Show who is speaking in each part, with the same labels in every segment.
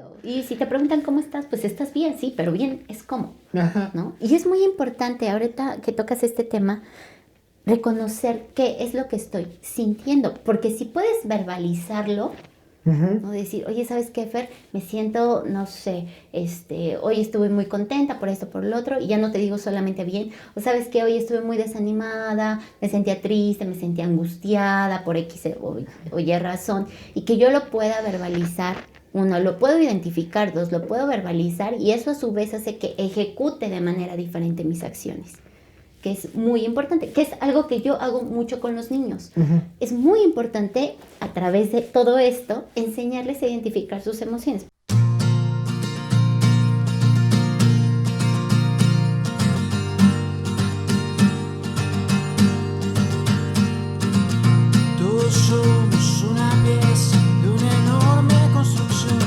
Speaker 1: Exacto. Y si te preguntan cómo estás, pues estás bien, sí, pero bien es cómo,
Speaker 2: Ajá.
Speaker 1: ¿no? Y es muy importante ahorita que tocas este tema, reconocer qué es lo que estoy sintiendo, porque si puedes verbalizarlo,
Speaker 2: Ujú.
Speaker 1: ¿no? Decir, oye, ¿sabes qué, Fer? Me siento, no sé, hoy estuve muy contenta por esto, por lo otro, y ya no te digo solamente bien, o sabes que hoy estuve muy desanimada, me sentía triste, me sentía angustiada por X o Y razón, y que yo lo pueda verbalizar. Uno, lo puedo identificar. Dos, lo puedo verbalizar, y eso a su vez hace que ejecute de manera diferente mis acciones, que es muy importante, que es algo que yo hago mucho con los niños.
Speaker 2: Ujú.
Speaker 1: Es muy importante a través de todo esto enseñarles a identificar sus emociones.
Speaker 3: Todos somos una pieza de una enorme construcción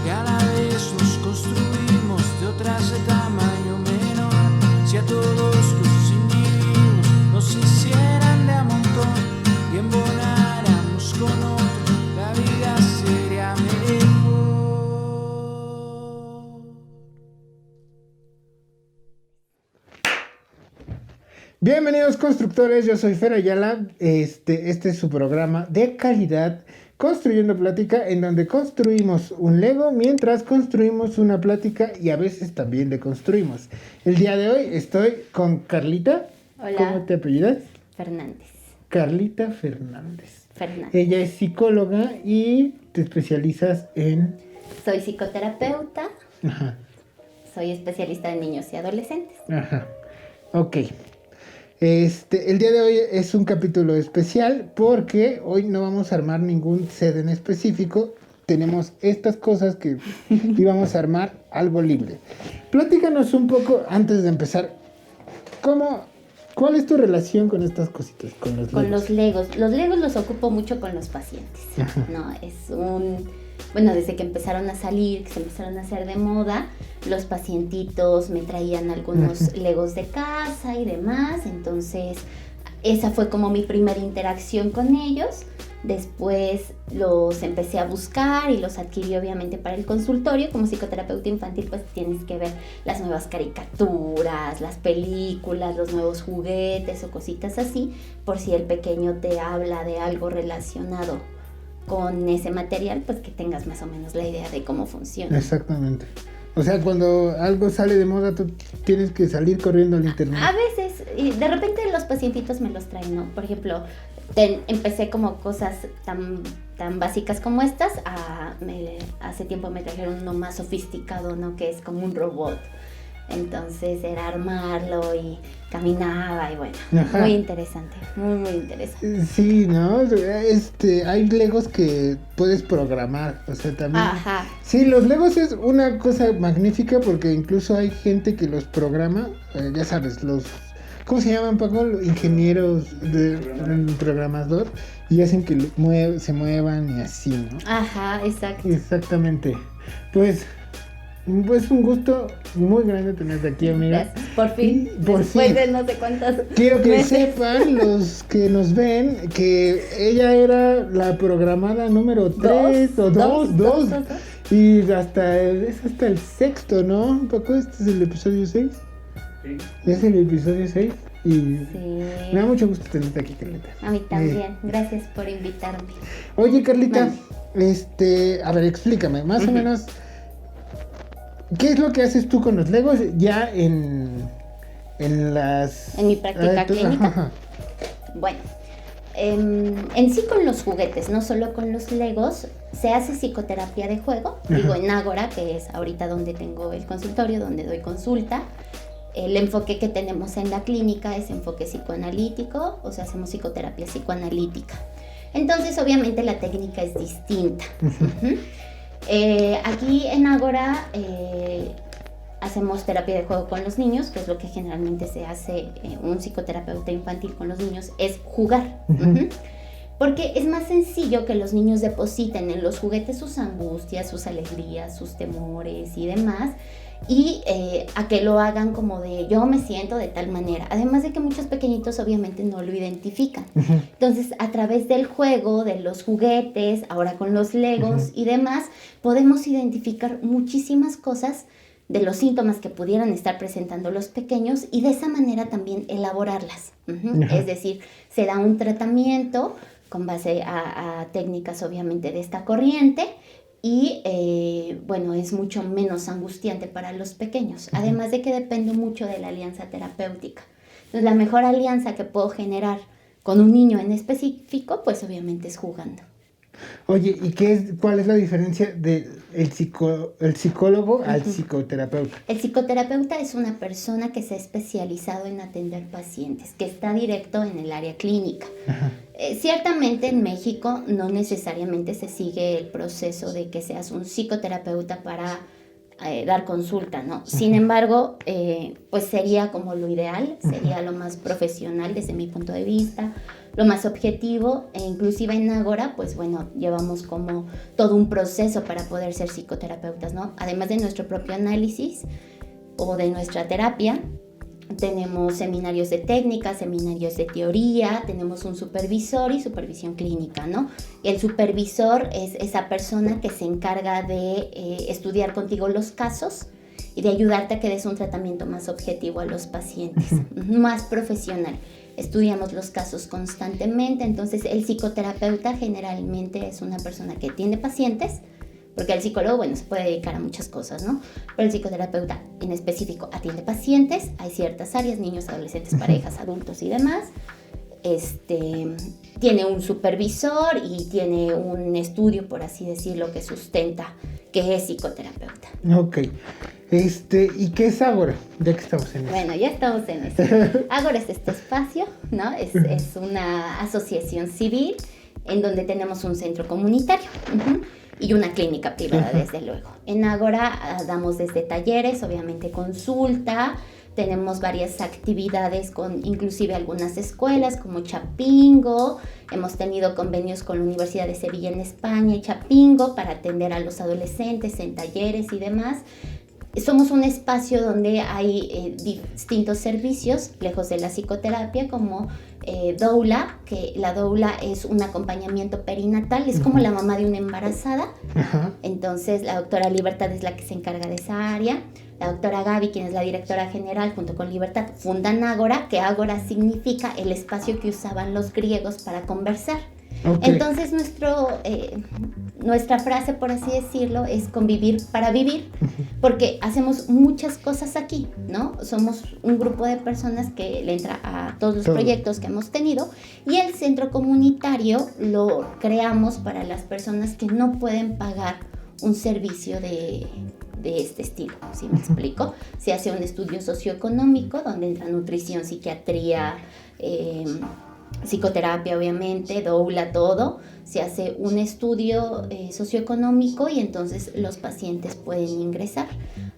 Speaker 3: que a la vez nos construimos de otras de tamaño menor. Si a todos los individuos nos hicieran de a montón y embonáramos con otros, la vida sería mejor.
Speaker 2: Bienvenidos constructores, yo soy Fer Ayala. Este es su programa de calidad, Construyendo Plática, en donde construimos un Lego mientras construimos una plática y a veces también deconstruimos. El día de hoy estoy con Carlita.
Speaker 1: Hola.
Speaker 2: ¿Cómo te apellidas?
Speaker 1: Fernández.
Speaker 2: Carlita Fernández.
Speaker 1: Fernández.
Speaker 2: Ella es psicóloga y te especializas en...
Speaker 1: Soy psicoterapeuta,
Speaker 2: Ajá,
Speaker 1: soy especialista en niños y adolescentes.
Speaker 2: ajá. Ok. El día de hoy es un capítulo especial porque hoy no vamos a armar ningún set en específico. Tenemos estas cosas que íbamos a armar algo libre. Platícanos un poco antes de empezar. ¿Cuál es tu relación con estas cositas? Con los
Speaker 1: Con
Speaker 2: Legos?
Speaker 1: los Legos. Los Legos los ocupo mucho con los pacientes,
Speaker 2: Ajá.
Speaker 1: ¿no? Bueno, desde que empezaron a salir, que se empezaron a hacer de moda, los pacientitos me traían algunos Legos de casa y demás, entonces esa fue como mi primera interacción con ellos. Después los empecé a buscar y los adquirí obviamente para el consultorio. Como psicoterapeuta infantil pues tienes que ver las nuevas caricaturas, las películas, los nuevos juguetes o cositas así, por si el pequeño te habla de algo relacionado con ese material, pues que tengas más o menos la idea de cómo funciona.
Speaker 2: Exactamente. O sea, cuando algo sale de moda, tú tienes que salir corriendo al internet.
Speaker 1: A veces, y de repente los pacientitos me los traen, ¿no? Por ejemplo, empecé como cosas tan básicas como estas, hace tiempo me trajeron uno más sofisticado, ¿no? Que es como un robot. Entonces era armarlo y caminaba y bueno,
Speaker 2: Ajá.
Speaker 1: muy interesante, muy interesante.
Speaker 2: Sí, ¿no? Hay Legos que puedes programar, o sea, también.
Speaker 1: Ajá.
Speaker 2: Sí, los Legos es una cosa magnífica porque incluso hay gente que los programa, ya sabes, ¿cómo se llaman, Paco? Los ingenieros de programador, y hacen que se muevan y así, ¿no?
Speaker 1: Ajá, exacto.
Speaker 2: Exactamente. Pues un gusto muy grande tenerte aquí, amiga.
Speaker 1: Gracias. Por fin,
Speaker 2: Por
Speaker 1: después
Speaker 2: fin.
Speaker 1: de no sé cuántas
Speaker 2: Quiero que
Speaker 1: meses.
Speaker 2: sepan los que nos ven que ella era la programada número 3 o 2. Y es hasta el sexto, ¿no? Paco, este es el episodio 6.
Speaker 3: Sí.
Speaker 2: Es el episodio 6 y
Speaker 1: Sí.
Speaker 2: me da mucho gusto tenerte aquí, Carlita.
Speaker 1: A mí también. Gracias por invitarme.
Speaker 2: Oye, Carlita,
Speaker 1: Mande.
Speaker 2: a ver, explícame, más o menos, ¿qué es lo que haces tú con los Legos ya en
Speaker 1: mi práctica clínica?
Speaker 2: Ajá.
Speaker 1: Bueno, en sí con los juguetes, no solo con los Legos, se hace psicoterapia de juego. Digo, en Ágora, que es ahorita donde tengo el consultorio, donde doy consulta. El enfoque que tenemos en la clínica es enfoque psicoanalítico, o sea, hacemos psicoterapia psicoanalítica. Entonces, obviamente, la técnica es distinta. Uh-huh. Aquí en Ágora hacemos terapia de juego con los niños, que es lo que generalmente se hace un psicoterapeuta infantil con los niños, es jugar. Uh-huh. Porque es más sencillo que los niños depositen en los juguetes sus angustias, sus alegrías, sus temores y demás, y a que lo hagan como de yo me siento de tal manera. Además de que muchos pequeñitos obviamente no lo identifican. Entonces, a través del juego, de los juguetes, ahora con los Legos y demás, podemos identificar muchísimas cosas de los síntomas que pudieran estar presentando los pequeños y de esa manera también elaborarlas. Es decir, se da un tratamiento con base a técnicas obviamente de esta corriente y bueno, es mucho menos angustiante para los pequeños. Además de que depende mucho de la alianza terapéutica. Entonces, la mejor alianza que puedo generar con un niño en específico, pues obviamente es jugando.
Speaker 2: Oye, ¿y cuál es la diferencia del psicólogo al psicoterapeuta?
Speaker 1: El psicoterapeuta es una persona que se ha especializado en atender pacientes, que está directo en el área clínica. Ciertamente en México no necesariamente se sigue el proceso de que seas un psicoterapeuta para dar consulta, ¿no? Sin embargo, pues sería como lo ideal, sería lo más profesional desde mi punto de vista, lo más objetivo, e inclusive en Ágora, pues bueno, llevamos como todo un proceso para poder ser psicoterapeutas, ¿no? Además de nuestro propio análisis o de nuestra terapia, tenemos seminarios de técnica, seminarios de teoría, tenemos un supervisor y supervisión clínica, ¿no? Y el supervisor es esa persona que se encarga de estudiar contigo los casos y de ayudarte a que des un tratamiento más objetivo a los pacientes, más profesional. Estudiamos los casos constantemente, entonces el psicoterapeuta generalmente es una persona que atiende pacientes, porque el psicólogo, bueno, se puede dedicar a muchas cosas, ¿no? Pero el psicoterapeuta en específico atiende pacientes, hay ciertas áreas, niños, adolescentes, parejas, adultos y demás. Tiene un supervisor y tiene un estudio, por así decirlo, que sustenta que es psicoterapeuta.
Speaker 2: Ok. ¿Y qué es Ágora? Ya que estamos en eso.
Speaker 1: Bueno, ya estamos en eso. Ágora es este espacio, ¿no? Es una asociación civil en donde tenemos un centro comunitario. Y una clínica privada, desde luego. En Ágora damos desde talleres, obviamente consulta, tenemos varias actividades con inclusive algunas escuelas como Chapingo, hemos tenido convenios con la Universidad de Sevilla en España y Chapingo para atender a los adolescentes en talleres y demás. Somos un espacio donde hay distintos servicios, lejos de la psicoterapia, como doula, que la doula es un acompañamiento perinatal, es como la mamá de una embarazada. Entonces la doctora Libertad es la que se encarga de esa área. La doctora Gaby, quien es la directora general, junto con Libertad, fundan Ágora, que Ágora significa el espacio que usaban los griegos para conversar. Okay. Entonces nuestra frase, por así decirlo, es convivir para vivir, porque hacemos muchas cosas aquí, ¿no? Somos un grupo de personas que le entra a todos los proyectos que hemos tenido, y el centro comunitario lo creamos para las personas que no pueden pagar un servicio de este estilo, ¿sí me explico? Se hace un estudio socioeconómico donde entra nutrición, psiquiatría, psicoterapia, obviamente, doula, todo. Se hace un estudio socioeconómico y entonces los pacientes pueden ingresar.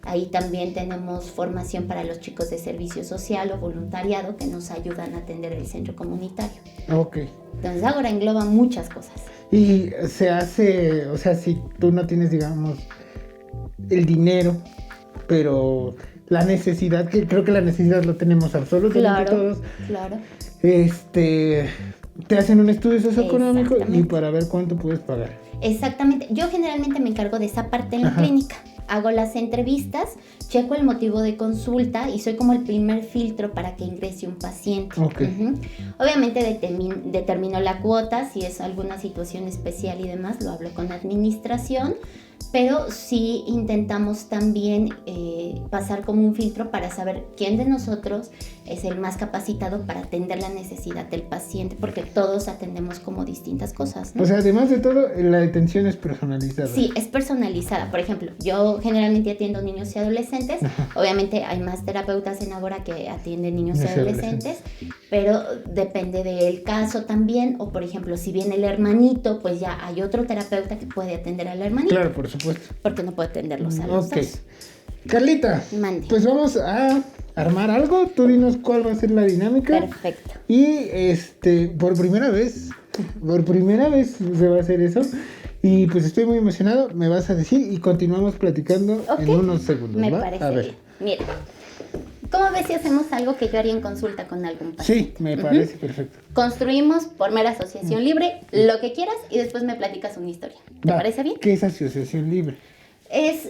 Speaker 1: Ahí también tenemos formación para los chicos de servicio social o voluntariado que nos ayudan a atender el centro comunitario.
Speaker 2: Ok.
Speaker 1: Entonces ahora engloba muchas cosas.
Speaker 2: Y se hace, o sea, si tú no tienes, digamos, el dinero, pero la necesidad, que creo que la necesidad lo tenemos absolutamente todos.
Speaker 1: Claro.
Speaker 2: Te hacen un estudio socioeconómico y para ver cuánto puedes pagar.
Speaker 1: Exactamente. Yo generalmente me encargo de esa parte en la clínica. Hago las entrevistas, checo el motivo de consulta y soy como el primer filtro para que ingrese un paciente.
Speaker 2: Okay.
Speaker 1: Obviamente determino la cuota, si es alguna situación especial y demás, lo hablo con administración, pero sí intentamos también pasar como un filtro para saber quién de nosotros es el más capacitado para atender la necesidad del paciente, porque todos atendemos como distintas cosas, ¿no?
Speaker 2: O sea, además de todo, la atención es personalizada.
Speaker 1: Sí, es personalizada. Por ejemplo, yo generalmente atiendo niños y adolescentes. Obviamente hay más terapeutas en Ágora que atienden niños y adolescentes, pero depende del caso también. O por ejemplo, si viene el hermanito, pues ya hay otro terapeuta que puede atender al hermanito.
Speaker 2: Claro, por supuesto.
Speaker 1: Porque no puede atenderlos a los dos.
Speaker 2: Carlita,
Speaker 1: mande.
Speaker 2: Pues vamos a armar algo. Tú dinos cuál va a ser la dinámica.
Speaker 1: Perfecto.
Speaker 2: Y por primera vez Por primera vez se va a hacer eso. Y pues estoy muy emocionado, me vas a decir y continuamos platicando en unos segundos.
Speaker 1: Me
Speaker 2: ¿va?
Speaker 1: parece
Speaker 2: A ver.
Speaker 1: bien. Mira, ¿cómo ves si hacemos algo que yo haría en consulta con algún paciente?
Speaker 2: Sí, me parece perfecto.
Speaker 1: Construimos por mera asociación libre lo que quieras y después me platicas una historia. ¿Te
Speaker 2: Va,
Speaker 1: parece bien?
Speaker 2: ¿Qué es asociación libre?
Speaker 1: Es,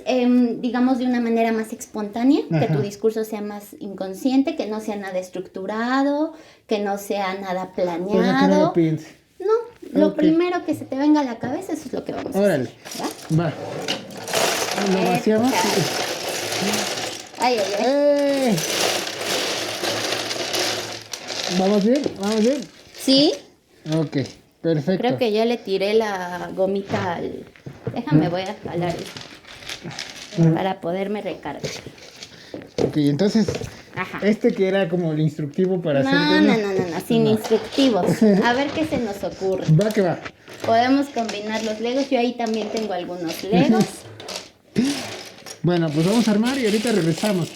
Speaker 1: digamos, de una manera más espontánea, que
Speaker 2: Ajá.
Speaker 1: tu discurso sea más inconsciente, que no sea nada estructurado, que no sea nada
Speaker 2: O sea, que no
Speaker 1: planeado.
Speaker 2: lo piense.
Speaker 1: No, lo
Speaker 2: Ok.
Speaker 1: primero que se te venga a la cabeza, eso es lo que vamos a
Speaker 2: Órale.
Speaker 1: hacer. ¿Va?
Speaker 2: Va. ¿Lo vaciamos?
Speaker 1: Ay, ay, ay.
Speaker 2: ¡Eh! ¿Vamos bien? ¿Vamos bien?
Speaker 1: Sí,
Speaker 2: Ok, perfecto.
Speaker 1: creo que ya le tiré la gomita al... Déjame, voy a jalar esto para poderme recargar.
Speaker 2: Ok, entonces,
Speaker 1: Ajá.
Speaker 2: que era como el instructivo para
Speaker 1: No,
Speaker 2: hacer...
Speaker 1: no, sin
Speaker 2: No.
Speaker 1: instructivos. A ver qué se nos ocurre.
Speaker 2: Va que va.
Speaker 1: Podemos combinar los legos. Yo ahí también tengo algunos legos.
Speaker 2: Bueno, pues vamos a armar y ahorita regresamos.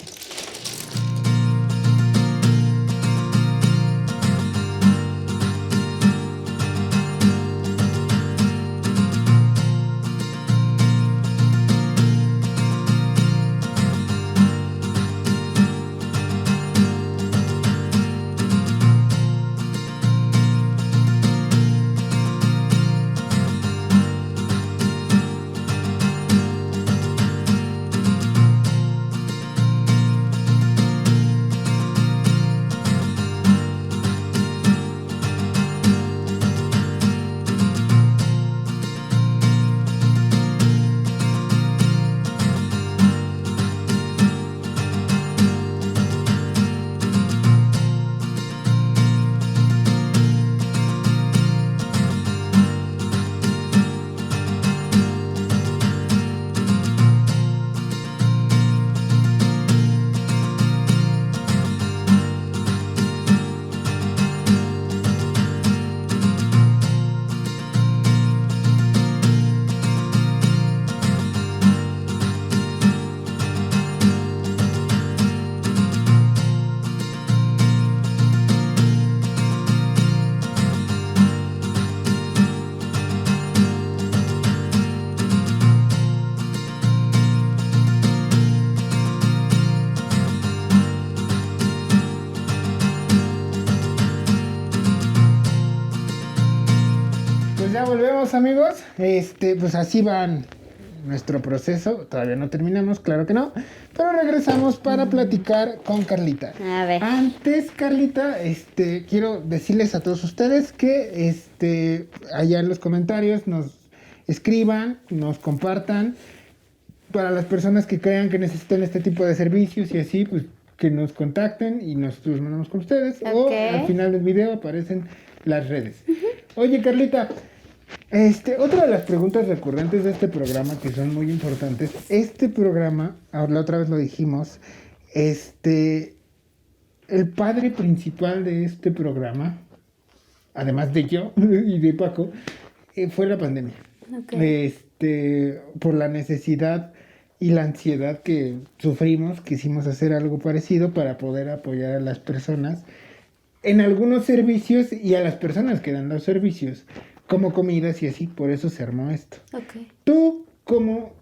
Speaker 2: Pues ya volvemos, amigos. Pues así van nuestro proceso. Todavía no terminamos, claro que no. Pero regresamos para platicar con Carlita.
Speaker 1: A ver.
Speaker 2: Antes, Carlita, quiero decirles a todos ustedes que allá en los comentarios nos escriban, nos compartan. Para las personas que crean que necesitan este tipo de servicios y así, pues que nos contacten y nosotros los mandamos con ustedes. O
Speaker 1: Ok.
Speaker 2: al final del video aparecen las redes. Oye, Carlita, otra de las preguntas recurrentes de este programa que son muy importantes, este programa, ahora la otra vez lo dijimos, el padre principal de este programa, además de yo y de Paco, fue la pandemia.
Speaker 1: Ok.
Speaker 2: Por la necesidad y la ansiedad que sufrimos, quisimos hacer algo parecido para poder apoyar a las personas en algunos servicios y a las personas que dan los servicios, como comidas y así, por eso se armó esto.
Speaker 1: Ok.
Speaker 2: ¿Tú cómo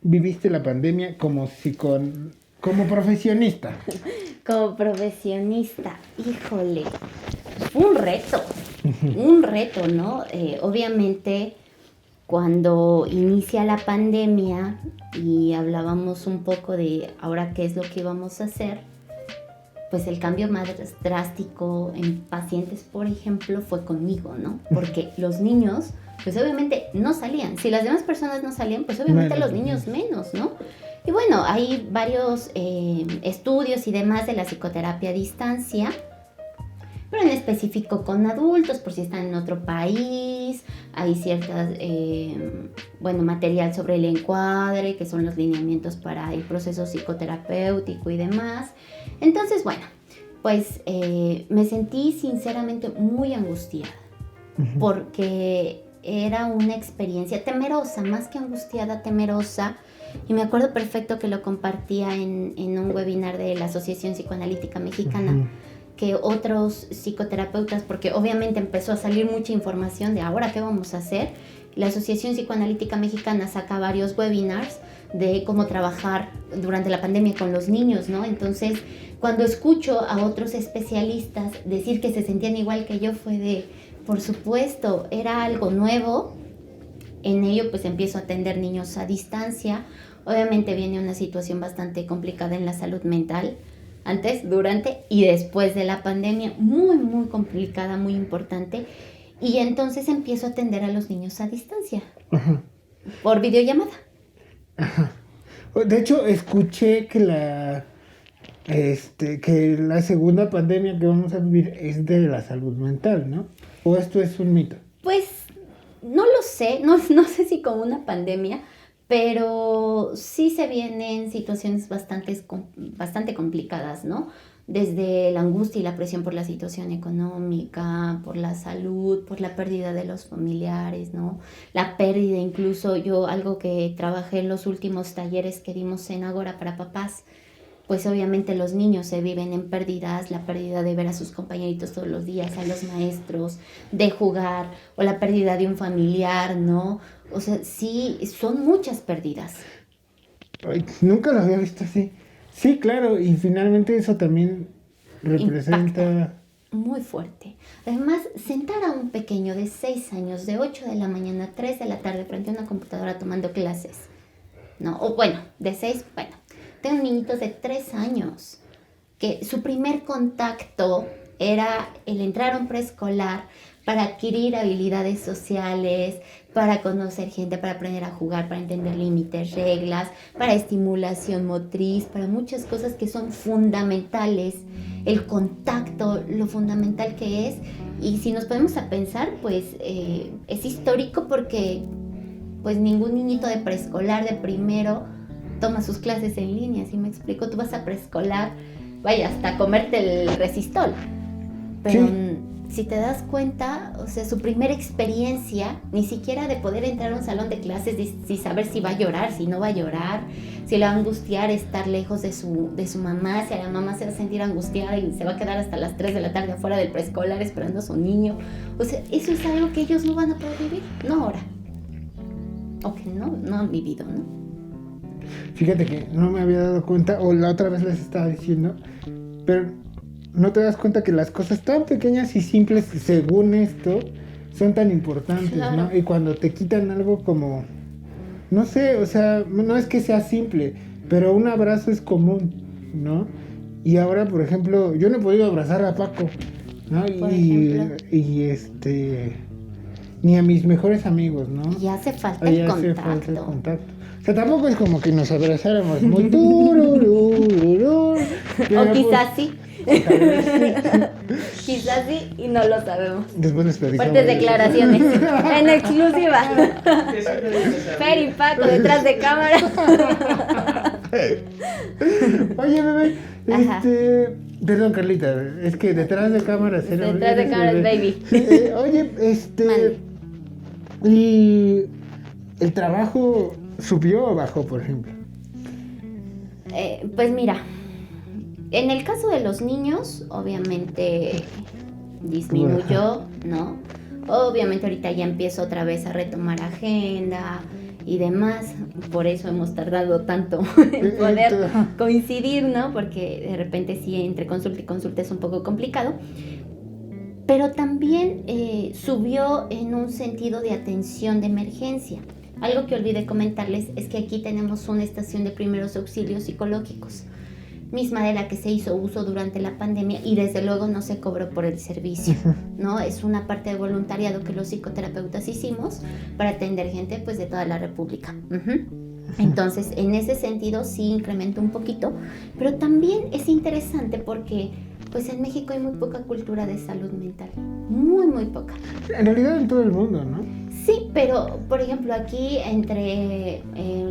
Speaker 2: viviste la pandemia como profesionista?
Speaker 1: Como profesionista, híjole, fue un reto, ¿no? Obviamente, cuando inicia la pandemia y hablábamos un poco de ahora qué es lo que íbamos a hacer, pues el cambio más drástico en pacientes, por ejemplo, fue conmigo, ¿no? Porque los niños, pues obviamente no salían. Si las demás personas no salían, pues obviamente los niños menos, ¿no? Y bueno, hay varios estudios y demás de la psicoterapia a distancia, pero en específico con adultos, por si están en otro país. Hay ciertas, material sobre el encuadre, que son los lineamientos para el proceso psicoterapéutico y demás. Entonces, bueno, pues me sentí sinceramente muy angustiada, porque era una experiencia temerosa, más que angustiada, temerosa. Y me acuerdo perfecto que lo compartía en un webinar de la Asociación Psicoanalítica Mexicana. que otros psicoterapeutas, porque obviamente empezó a salir mucha información de ahora qué vamos a hacer. La Asociación Psicoanalítica Mexicana saca varios webinars de cómo trabajar durante la pandemia con los niños, ¿no? Entonces, cuando escucho a otros especialistas decir que se sentían igual que yo, fue de, por supuesto, era algo nuevo. En ello, pues empiezo a atender niños a distancia. Obviamente viene una situación bastante complicada en la salud mental, antes, durante y después de la pandemia, muy, muy complicada, muy importante. Y entonces empiezo a atender a los niños a distancia,
Speaker 2: Ajá.
Speaker 1: por videollamada.
Speaker 2: Ajá. De hecho, escuché que que la segunda pandemia que vamos a vivir es de la salud mental, ¿no? ¿O esto es un mito?
Speaker 1: Pues no lo sé, no sé si como una pandemia, pero sí se vienen situaciones bastante complicadas, ¿no? Desde la angustia y la presión por la situación económica, por la salud, por la pérdida de los familiares, ¿no? La pérdida, incluso yo, algo que trabajé en los últimos talleres que dimos en Ágora para papás, pues obviamente los niños se viven en pérdidas, la pérdida de ver a sus compañeritos todos los días, a los maestros, de jugar, o la pérdida de un familiar, ¿no? O sea, sí, son muchas pérdidas.
Speaker 2: Ay, nunca lo había visto así. Sí, claro, y finalmente eso también representa...
Speaker 1: Impacta muy fuerte. Además, sentar a un pequeño de 6 años, de 8 de la mañana a 3 de la tarde frente a una computadora tomando clases, ¿no? O bueno, de 6, bueno. Tengo niñitos de 3 años que su primer contacto era el entrar a un preescolar para adquirir habilidades sociales, para conocer gente, para aprender a jugar, para entender límites, reglas, para estimulación motriz, para muchas cosas que son fundamentales. El contacto, lo fundamental que es. Y si nos ponemos a pensar, pues es histórico porque pues ningún niñito de preescolar, de primero, toma sus clases en línea, ¿sí me explico? Tú vas a preescolar, vaya, hasta comerte el resistol. Pero
Speaker 2: Sí.
Speaker 1: Si te das cuenta, o sea, su primera experiencia, ni siquiera de poder entrar a un salón de clases y saber si va a llorar, si no va a llorar, si le va a angustiar estar lejos de su mamá, si a la mamá se va a sentir angustiada y se va a quedar hasta las 3 de la tarde afuera del preescolar esperando a su niño. O sea, eso es algo que ellos no van a poder vivir, no ahora. O que no han vivido, ¿no?
Speaker 2: Fíjate que no me había dado cuenta, o la otra vez les estaba diciendo, pero no te das cuenta que las cosas tan pequeñas y simples, según esto, son tan importantes,
Speaker 1: Claro.
Speaker 2: ¿no? Y cuando te quitan algo como, no sé, o sea, no es que sea simple, pero un abrazo es común, ¿no? Y ahora, por ejemplo, yo no he podido abrazar a Paco, ¿no?
Speaker 1: Por ejemplo.
Speaker 2: Ni a mis mejores amigos, ¿no?
Speaker 1: Y hace falta
Speaker 2: Ahí
Speaker 1: el
Speaker 2: hace
Speaker 1: contacto.
Speaker 2: falta el contacto. O sea, tampoco es como que nos abrazáramos muy tururururú.
Speaker 1: O quizás sí. Quizás sí y no lo sabemos.
Speaker 2: Después les platicamos.
Speaker 1: Fuertes declaraciones. En exclusiva. Fer y Paco detrás de cámara.
Speaker 2: Oye, bebé,
Speaker 1: Ajá.
Speaker 2: perdón, Carlita, es que detrás de cámaras
Speaker 1: Detrás de cámaras, baby.
Speaker 2: Oye,
Speaker 1: Mande.
Speaker 2: y el trabajo subió o bajó, por ejemplo.
Speaker 1: Pues mira, en el caso de los niños, obviamente disminuyó, ¿no? Obviamente ahorita ya empiezo otra vez a retomar agenda y demás, por eso hemos tardado tanto en poder coincidir, ¿no? Porque de repente sí, entre consulta y consulta es un poco complicado. Pero también subió en un sentido de atención de emergencia. Algo que olvidé comentarles es que aquí tenemos una estación de primeros auxilios psicológicos, misma de la que se hizo uso durante la pandemia y desde luego no se cobró por el servicio, ¿no? Es una parte de voluntariado que los psicoterapeutas hicimos para atender gente pues de toda la República. Entonces, en ese sentido sí incrementó un poquito, pero también es interesante porque pues en México hay muy poca cultura de salud mental, muy, muy poca.
Speaker 2: En realidad en todo el mundo, ¿no?
Speaker 1: Sí, pero por ejemplo aquí entre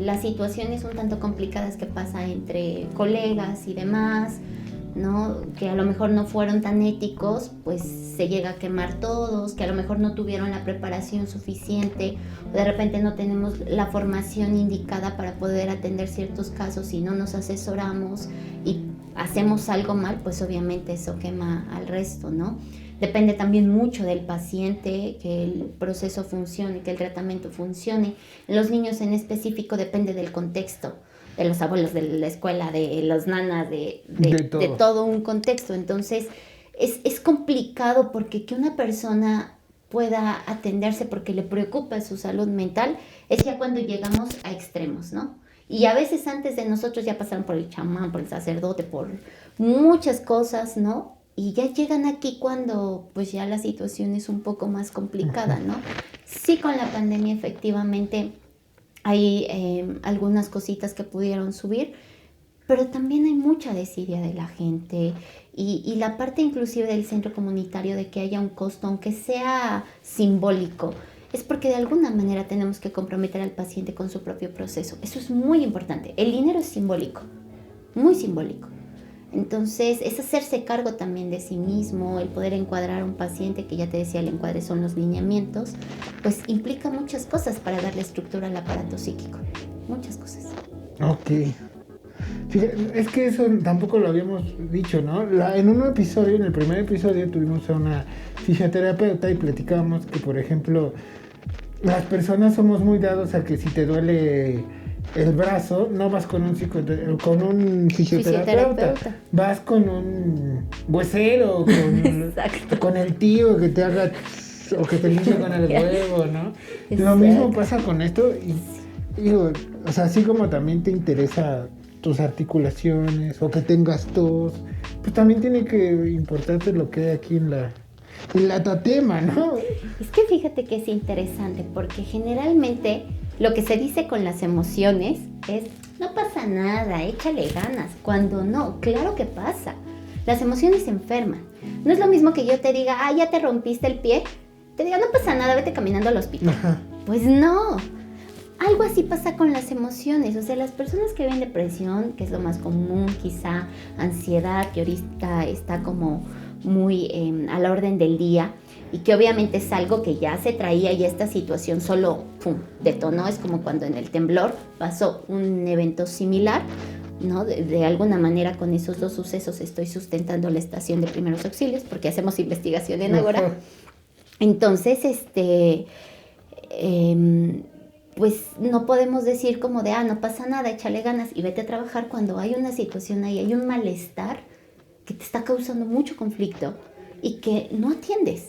Speaker 1: las situaciones un tanto complicadas que pasa entre colegas y demás, ¿no? Que a lo mejor no fueron tan éticos, pues se llega a quemar todos, que a lo mejor no tuvieron la preparación suficiente, o de repente no tenemos la formación indicada para poder atender ciertos casos y no nos asesoramos y hacemos algo mal, pues obviamente eso quema al resto, ¿no? Depende también mucho del paciente, que el proceso funcione, que el tratamiento funcione. En los niños en específico depende del contexto, de los abuelos, de la escuela, de las nanas, de todo un contexto. Entonces, es complicado porque que una persona pueda atenderse porque le preocupa su salud mental es ya cuando llegamos a extremos, ¿no? Y a veces antes de nosotros ya pasaron por el chamán, por el sacerdote, por muchas cosas, ¿no? Y ya llegan aquí cuando pues ya la situación es un poco más complicada, ¿no? Sí, con la pandemia efectivamente hay algunas cositas que pudieron subir, pero también hay mucha desidia de la gente y la parte inclusive del centro comunitario de que haya un costo, aunque sea simbólico, es porque de alguna manera tenemos que comprometer al paciente con su propio proceso. Eso es muy importante. El dinero es simbólico, muy simbólico. Entonces, es hacerse cargo también de sí mismo, el poder encuadrar a un paciente, que ya te decía, el encuadre son los lineamientos, pues implica muchas cosas para darle estructura al aparato psíquico. Muchas cosas.
Speaker 2: Ok. Fíjate, es que eso tampoco lo habíamos dicho, ¿no? En un episodio, en el primer episodio, tuvimos a una fisioterapeuta y platicábamos que, por ejemplo, las personas somos muy dados a que si te duele el brazo, no vas con un fisioterapeuta, vas con un huesero, con el tío que te haga o que te limpie con el huevo, ¿no? Exacto. Lo mismo pasa con esto y digo, o sea, así como también te interesa tus articulaciones o que tengas tos, pues también tiene que importarte lo que hay aquí en la tatema, ¿no?
Speaker 1: Es que fíjate que es interesante porque generalmente lo que se dice con las emociones es no pasa nada, échale ganas, cuando no, claro que pasa. Las emociones se enferman. No es lo mismo que yo te diga, ya te rompiste el pie, te diga, no pasa nada, vete caminando al hospital. Ajá. Pues no. Algo así pasa con las emociones, o sea, las personas que ven depresión, que es lo más común, quizá ansiedad, que ahorita está como muy a la orden del día y que obviamente es algo que ya se traía y esta situación solo ¡pum!, detonó. Es como cuando en el temblor pasó un evento similar, ¿no? De alguna manera con esos dos sucesos estoy sustentando la estación de primeros auxilios porque hacemos investigación en Ágora. Entonces, pues no podemos decir como de, no pasa nada, échale ganas y vete a trabajar cuando hay una situación ahí, hay un malestar que te está causando mucho conflicto y que no atiendes.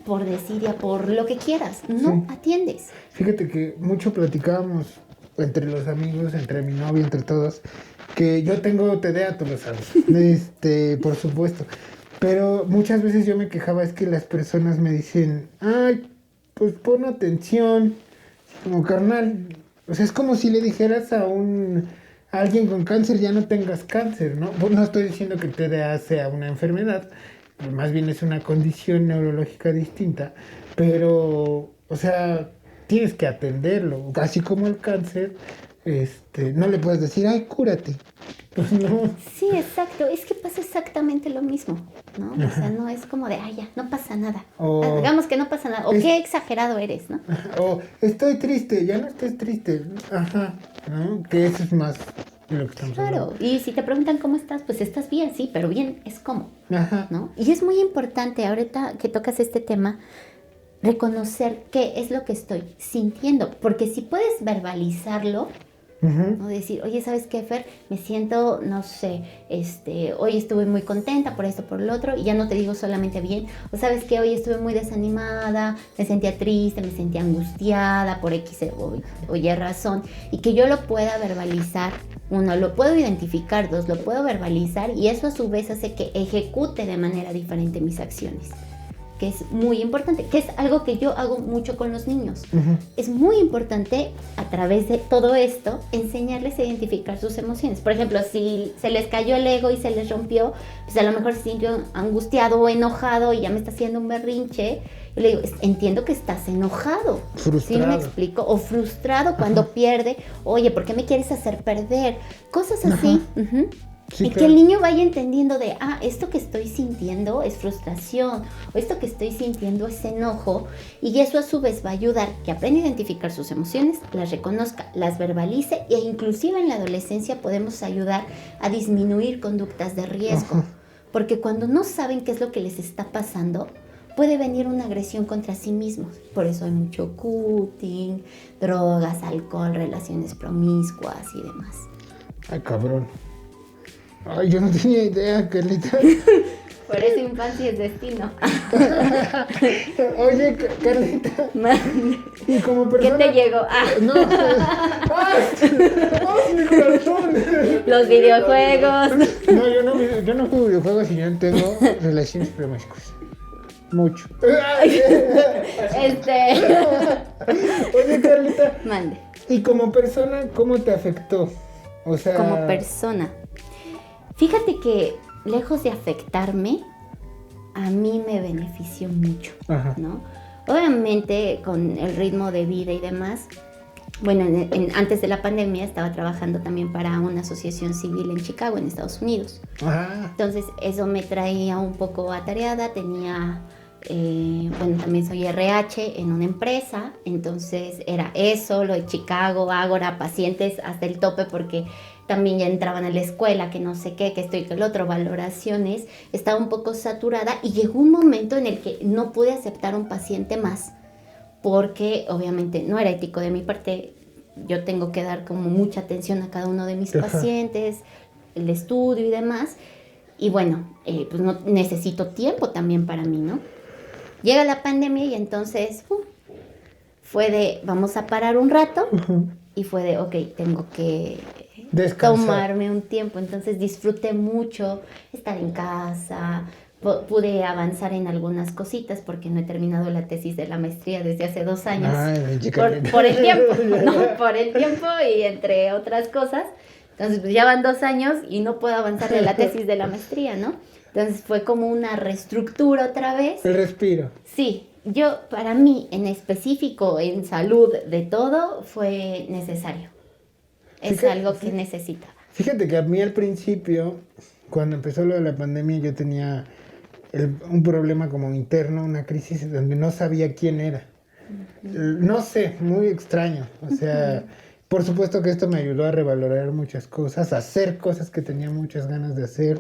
Speaker 1: Por desidia, por lo que quieras, no atiendes.
Speaker 2: Fíjate que mucho platicábamos entre los amigos, entre mi novia, entre todos, que yo tengo TDA, tú lo sabes, por supuesto, pero muchas veces yo me quejaba, es que las personas me dicen, pues pon atención, como carnal, o sea, es como si le dijeras a alguien con cáncer, ya no tengas cáncer, ¿no? No estoy diciendo que TDA sea una enfermedad, más bien es una condición neurológica distinta, pero, o sea, tienes que atenderlo, así como el cáncer, no le puedes decir, cúrate, pues no.
Speaker 1: Sí, exacto, es que pasa exactamente lo mismo, ¿no? O sea, no es como de, ya, no pasa nada, digamos que no pasa nada, o qué exagerado eres, ¿no?
Speaker 2: O estoy triste, ya no estés triste, ¿no? Que eso es más de lo que estamos hablando.
Speaker 1: Claro, y si te preguntan cómo estás, pues estás bien, sí, pero bien es cómo, ¿no? Y es muy importante, ahorita que tocas este tema, reconocer qué es lo que estoy sintiendo, porque si puedes verbalizarlo, ¿no? Decir, oye, ¿sabes qué, Fer? Me siento, no sé, hoy estuve muy contenta por esto, por lo otro, y ya no te digo solamente bien, o ¿sabes qué? Hoy estuve muy desanimada, me sentía triste, me sentía angustiada por X o Y razón, y que yo lo pueda verbalizar. Uno, lo puedo identificar. Dos, lo puedo verbalizar, y eso a su vez hace que ejecute de manera diferente mis acciones, que es muy importante, que es algo que yo hago mucho con los niños. Es muy importante a través de todo esto enseñarles a identificar sus emociones. Por ejemplo, si se les cayó el ego y se les rompió, pues a lo mejor se sintió angustiado o enojado y ya me está haciendo un berrinche. Yo le digo, entiendo que estás enojado.
Speaker 2: Frustrado.
Speaker 1: ¿Sí me explico? O frustrado cuando pierde. Oye, ¿por qué me quieres hacer perder? Cosas así.
Speaker 2: Sí,
Speaker 1: y que el niño vaya entendiendo de, esto que estoy sintiendo es frustración, o esto que estoy sintiendo es enojo, y eso a su vez va a ayudar que aprenda a identificar sus emociones, las reconozca, las verbalice, e inclusive en la adolescencia podemos ayudar a disminuir conductas de riesgo.
Speaker 2: Ajá.
Speaker 1: Porque cuando no saben qué es lo que les está pasando, puede venir una agresión contra sí mismos. Por eso hay mucho cutting, drogas, alcohol, relaciones promiscuas y demás.
Speaker 2: Ay, cabrón. Ay, yo no tenía idea, Carlita.
Speaker 1: Por eso infancia es destino.
Speaker 2: Oye, Carlita, y como
Speaker 1: ¿Qué
Speaker 2: persona...
Speaker 1: te llegó?
Speaker 2: No. ¡Ay, mi corazón!
Speaker 1: Los videojuegos.
Speaker 2: No, yo no juego videojuegos y yo no tengo relaciones promiscuas. Mucho. Oye, Carlita,
Speaker 1: Mande.
Speaker 2: y como persona, ¿cómo te afectó? O sea...
Speaker 1: Como persona. Fíjate que lejos de afectarme, a mí me benefició mucho,
Speaker 2: Ajá.
Speaker 1: ¿no? Obviamente con el ritmo de vida y demás. Bueno, antes de la pandemia estaba trabajando también para una asociación civil en Chicago, en Estados Unidos.
Speaker 2: Ajá.
Speaker 1: Entonces eso me traía un poco atareada, tenía, bueno, también soy RH en una empresa, entonces era eso, lo de Chicago, Ágora, pacientes hasta el tope porque también ya entraban a la escuela, que no sé qué, que esto y que el otro, valoraciones, estaba un poco saturada y llegó un momento en el que no pude aceptar un paciente más porque obviamente no era ético de mi parte, yo tengo que dar como mucha atención a cada uno de mis pacientes, el estudio y demás, y bueno, pues no, necesito tiempo también para mí, ¿no? Llega la pandemia y entonces fue de, vamos a parar un rato, y fue de, ok, tengo que
Speaker 2: descansar,
Speaker 1: tomarme un tiempo, entonces disfruté mucho estar en casa, pude avanzar en algunas cositas porque no he terminado la tesis de la maestría desde hace 2 años.
Speaker 2: Ay,
Speaker 1: por el tiempo, ¿no? Por el tiempo y entre otras cosas. Entonces, pues ya van 2 años y no puedo avanzar en la tesis de la maestría, ¿no? Entonces fue como una reestructura otra vez.
Speaker 2: el respiro.
Speaker 1: Sí, para mí en específico, en salud de todo, fue necesario. Es algo que necesitaba.
Speaker 2: Fíjate que a mí al principio, cuando empezó lo de la pandemia, yo tenía un problema como interno, una crisis donde no sabía quién era. No sé, muy extraño. O sea, por supuesto que esto me ayudó a revalorar muchas cosas, a hacer cosas que tenía muchas ganas de hacer,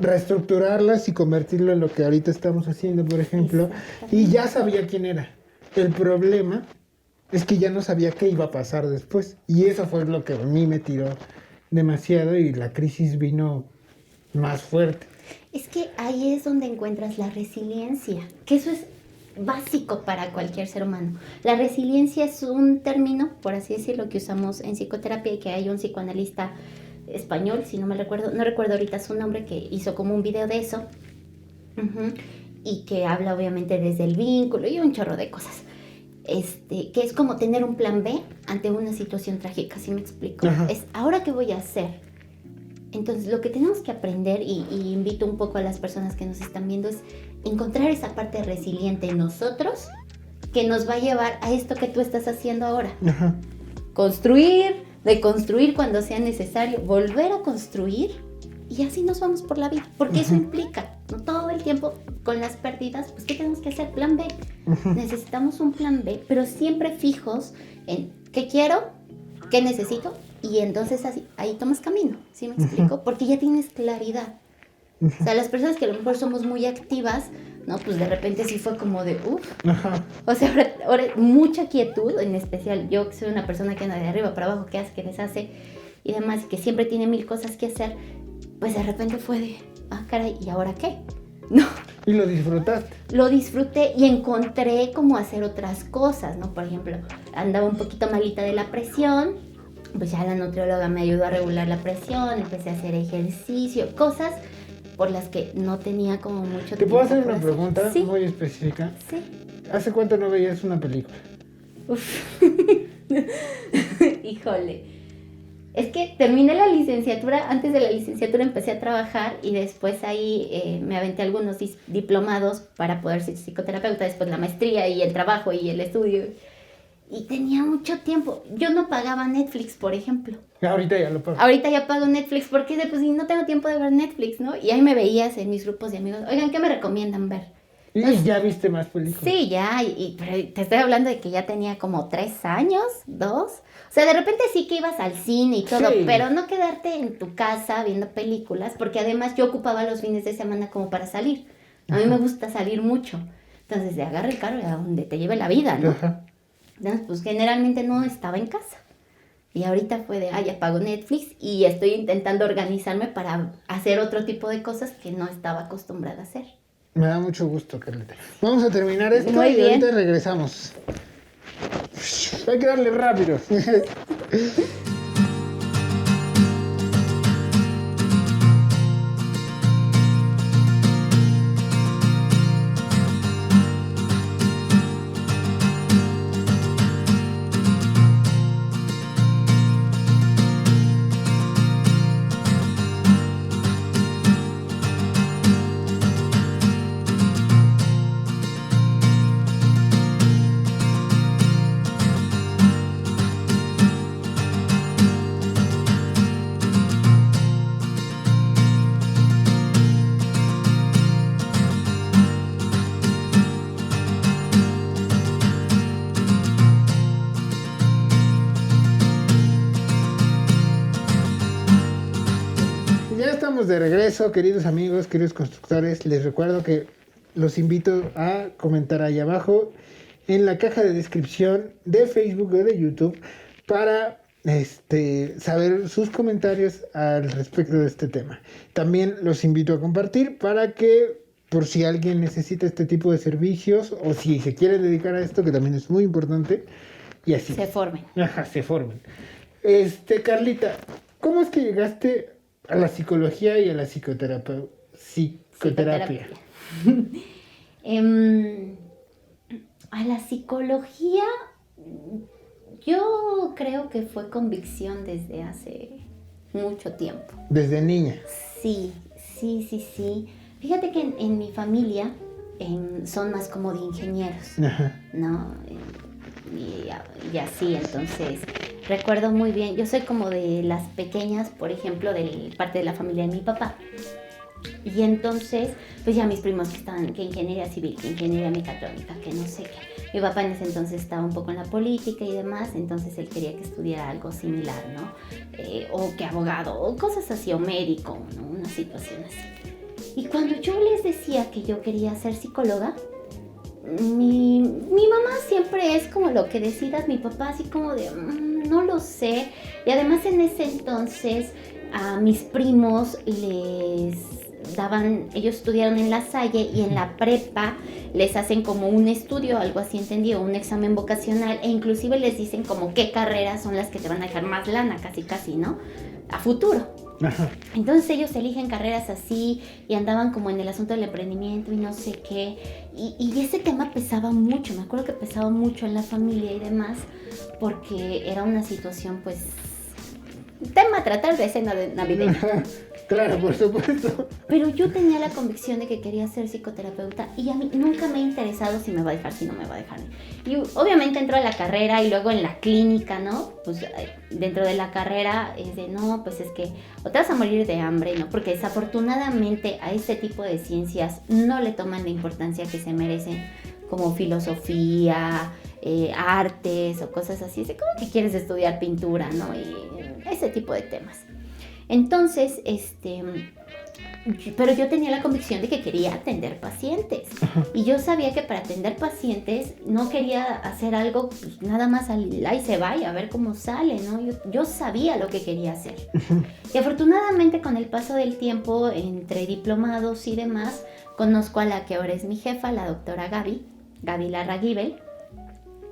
Speaker 2: reestructurarlas y convertirlo en lo que ahorita estamos haciendo, por ejemplo. Y ya sabía quién era. El problema es que ya no sabía qué iba a pasar después. Y eso fue lo que a mí me tiró demasiado y la crisis vino más fuerte.
Speaker 1: Es que ahí es donde encuentras la resiliencia, que eso es básico para cualquier ser humano. La resiliencia es un término, por así decirlo, que usamos en psicoterapia y que hay un psicoanalista español, si no me recuerdo, no recuerdo ahorita su nombre, que hizo como un video de eso, y que habla obviamente desde el vínculo y un chorro de cosas. Que es como tener un plan B ante una situación trágica, ¿sí me explico?
Speaker 2: Ajá.
Speaker 1: Es, ¿ahora qué voy a hacer? Entonces, lo que tenemos que aprender, y invito un poco a las personas que nos están viendo, es encontrar esa parte resiliente en nosotros que nos va a llevar a esto que tú estás haciendo ahora.
Speaker 2: Ajá.
Speaker 1: Construir, deconstruir cuando sea necesario, volver a construir, y así nos vamos por la vida. Porque eso implica, no todo el tiempo con las pérdidas, pues ¿qué tenemos que hacer? Plan B. Necesitamos un plan B, pero siempre fijos en qué quiero, qué necesito, y entonces así, ahí tomas camino, ¿sí me explico? Porque ya tienes claridad. O sea, las personas que a lo mejor somos muy activas, ¿no? Pues de repente sí fue como de, o sea, ahora mucha quietud, en especial yo que soy una persona que anda de arriba para abajo, que hace, que deshace y demás, que siempre tiene 1000 cosas que hacer, pues de repente fue de, caray, ¿y ahora qué? No.
Speaker 2: Y lo disfrutaste.
Speaker 1: Lo disfruté y encontré cómo hacer otras cosas, ¿no? Por ejemplo, andaba un poquito malita de la presión, pues ya la nutrióloga me ayudó a regular la presión, empecé a hacer ejercicio, cosas por las que no tenía como mucho tiempo.
Speaker 2: ¿Te puedo hacer una
Speaker 1: para
Speaker 2: pregunta
Speaker 1: Sí.
Speaker 2: muy específica?
Speaker 1: Sí.
Speaker 2: ¿Hace cuánto no veías una película?
Speaker 1: Uf. Híjole. Es que terminé la licenciatura, antes de la licenciatura empecé a trabajar y después ahí me aventé algunos diplomados para poder ser psicoterapeuta, después la maestría y el trabajo y el estudio. y tenía mucho tiempo. Yo no pagaba Netflix, por ejemplo.
Speaker 2: Ahorita ya lo pago.
Speaker 1: Ahorita ya pago Netflix porque pues no tengo tiempo de ver Netflix, ¿no? Y ahí me veías en mis grupos de amigos. Oigan, ¿qué me recomiendan ver?
Speaker 2: Y ya viste más películas.
Speaker 1: Sí, ya, pero te estoy hablando de que ya tenía como 3 años, 2. O sea, de repente sí que ibas al cine y todo,
Speaker 2: Sí.
Speaker 1: pero no quedarte en tu casa viendo películas, porque además yo ocupaba los fines de semana como para salir. A mí me gusta salir mucho. Entonces, de agarra el carro y a donde te lleve la vida, ¿no?
Speaker 2: Ajá.
Speaker 1: Entonces, pues generalmente no estaba en casa. Y ahorita fue de, ya pago Netflix y estoy intentando organizarme para hacer otro tipo de cosas que no estaba acostumbrada a hacer.
Speaker 2: Me da mucho gusto, Carlita. Vamos a terminar esto
Speaker 1: Muy
Speaker 2: y
Speaker 1: bien.
Speaker 2: ahorita regresamos. Hay que darle rápido. Ya estamos de regreso, queridos amigos, queridos constructores. Les recuerdo que los invito a comentar ahí abajo en la caja de descripción de Facebook o de YouTube para saber sus comentarios al respecto de este tema. También los invito a compartir para que, por si alguien necesita este tipo de servicios o si se quiere dedicar a esto, que también es muy importante, y así.
Speaker 1: Se formen.
Speaker 2: Ajá, se formen. Carlita, ¿cómo es que llegaste a la psicología y a la psicoterapia?
Speaker 1: A la psicología, yo creo que fue convicción desde hace mucho tiempo.
Speaker 2: Desde niña.
Speaker 1: Sí. Fíjate que en mi familia son más como de ingenieros,
Speaker 2: Ajá.
Speaker 1: ¿no? Y así, entonces recuerdo muy bien, yo soy como de las pequeñas, por ejemplo, de parte de la familia de mi papá. Y entonces, pues ya mis primos que estaban, que ingeniería civil, que ingeniería mecatrónica, que no sé qué. Mi papá en ese entonces estaba un poco en la política y demás, entonces él quería que estudiara algo similar, ¿no? O que abogado, o cosas así, o médico, ¿no? Una situación así. Y cuando yo les decía que yo quería ser psicóloga, mi mamá siempre es como lo que decidas, mi papá así como de, no lo sé. Y además en ese entonces a mis primos les daban, ellos estudiaron en La Salle y en la prepa les hacen como un estudio, algo así entendí, o un examen vocacional, e inclusive les dicen como qué carreras son las que te van a dejar más lana, casi, ¿no? A futuro.
Speaker 2: Ajá.
Speaker 1: Entonces ellos eligen carreras así y andaban como en el asunto del emprendimiento y no sé qué. Y ese tema pesaba mucho, me acuerdo que pesaba mucho en la familia y demás, porque era una situación pues... tema tratar de cena de navideña.
Speaker 2: Ajá. Claro, por supuesto.
Speaker 1: Pero yo tenía la convicción de que quería ser psicoterapeuta y a mí nunca me ha interesado si me va a dejar, si no me va a dejar. Y obviamente entro a la carrera y luego en la clínica, ¿no? Pues dentro de la carrera es de, no, pues es que o te vas a morir de hambre, ¿no? Porque desafortunadamente a este tipo de ciencias no le toman la importancia que se merecen, como filosofía, artes o cosas así. Es como que quieres estudiar pintura, ¿no? Y ese tipo de temas. Entonces, pero yo tenía la convicción de que quería atender pacientes. Y yo sabía que para atender pacientes no quería hacer algo pues, nada más ahí se vaya, a ver cómo sale, ¿no? Yo sabía lo que quería hacer. Y afortunadamente con el paso del tiempo, entre diplomados y demás, conozco a la que ahora es mi jefa, la doctora Gaby Larraguibel.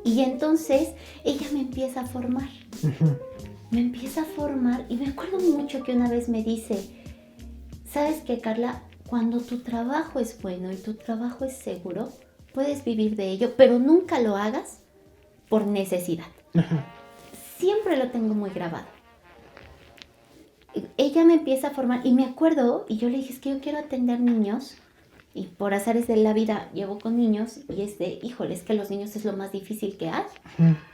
Speaker 1: Y entonces ella me empieza a formar. Me empieza a formar y me acuerdo mucho que una vez me dice, ¿sabes qué, Carla? Cuando tu trabajo es bueno y tu trabajo es seguro, puedes vivir de ello, pero nunca lo hagas por necesidad. Siempre lo tengo muy grabado. Ella me empieza a formar y me acuerdo, y yo le dije, es que yo quiero atender niños Y por azares de la vida llevo con niños y híjole, es que los niños es lo más difícil que hay,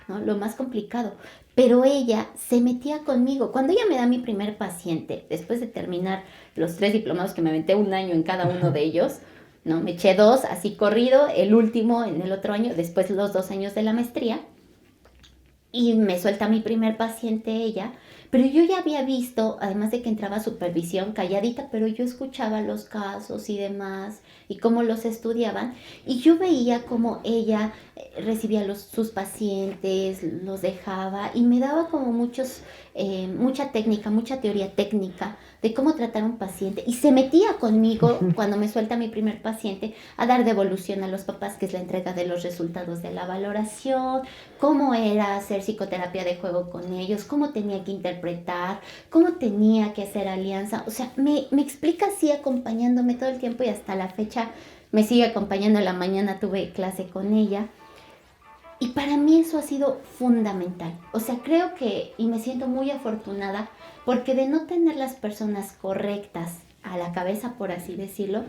Speaker 1: ¿no? Lo más complicado. Pero ella se metía conmigo. Cuando ella me da mi primer paciente, después de terminar los 3 diplomados que me aventé un año en cada uno de ellos, ¿no? Me eché 2 así corrido, el último en el otro año, después los 2 años de la maestría. Y me suelta mi primer paciente ella, pero yo ya había visto, además de que entraba a supervisión calladita, pero yo escuchaba los casos y demás, y cómo los estudiaban, y yo veía cómo ella recibía sus pacientes, los dejaba, y me daba como mucha técnica, mucha teoría técnica de cómo tratar a un paciente, y se metía conmigo cuando me suelta mi primer paciente a dar devolución a los papás, que es la entrega de los resultados de la valoración, cómo era hacer psicoterapia de juego con ellos, cómo tenía que interpretar, cómo tenía que hacer alianza. O sea, me explica así acompañándome todo el tiempo y hasta la fecha me sigue acompañando. En la mañana tuve clase con ella. Y para mí eso ha sido fundamental. O sea, creo que, y me siento muy afortunada, porque de no tener las personas correctas a la cabeza, por así decirlo,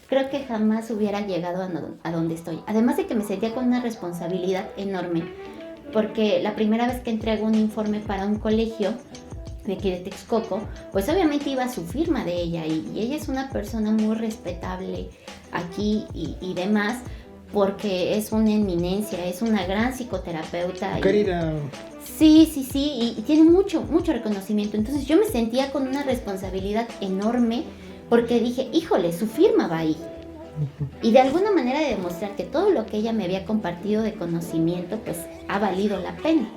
Speaker 1: creo que jamás hubiera llegado a donde estoy. Además de que me sentía con una responsabilidad enorme, porque la primera vez que entrego un informe para un colegio de aquí de Texcoco, pues obviamente iba su firma de ella, y ella es una persona muy respetable aquí y demás, porque es una eminencia, es una gran psicoterapeuta.
Speaker 2: Querida.
Speaker 1: Sí, y tiene mucho reconocimiento. Entonces yo me sentía con una responsabilidad enorme, porque dije, híjole, su firma va ahí. Y de alguna manera de demostrar que todo lo que ella me había compartido de conocimiento, pues ha valido la pena.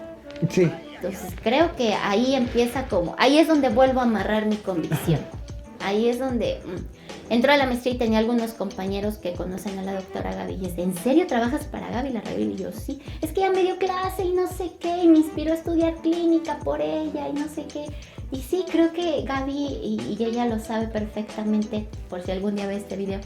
Speaker 2: Sí.
Speaker 1: Entonces creo que ahí ahí es donde vuelvo a amarrar mi convicción. Ahí es donde entró a la maestría y tenía algunos compañeros que conocen a la doctora Gaby y es, ¿en serio trabajas para Gaby Larravil? Y yo, sí, es que ella me dio clase y no sé qué, y me inspiró a estudiar clínica por ella y no sé qué. Y sí, creo que Gaby, y ella lo sabe perfectamente, por si algún día ve este video,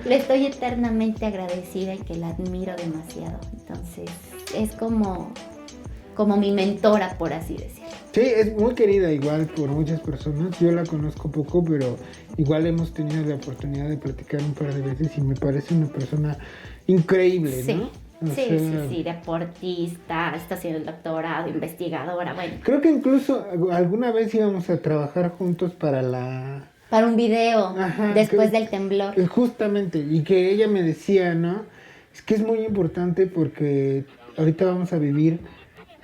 Speaker 1: le estoy eternamente agradecida y que la admiro demasiado. Entonces, es como mi mentora, por así decirlo.
Speaker 2: Sí, es muy querida igual por muchas personas. Yo la conozco poco, pero igual hemos tenido la oportunidad de platicar un par de veces y me parece una persona increíble,
Speaker 1: sí.
Speaker 2: ¿no?
Speaker 1: Sí, deportista, está haciendo el doctorado, investigadora, bueno.
Speaker 2: Creo que incluso alguna vez íbamos a trabajar juntos para
Speaker 1: un video, después del temblor.
Speaker 2: Justamente, y que ella me decía, ¿no? Es que es muy importante porque ahorita vamos a vivir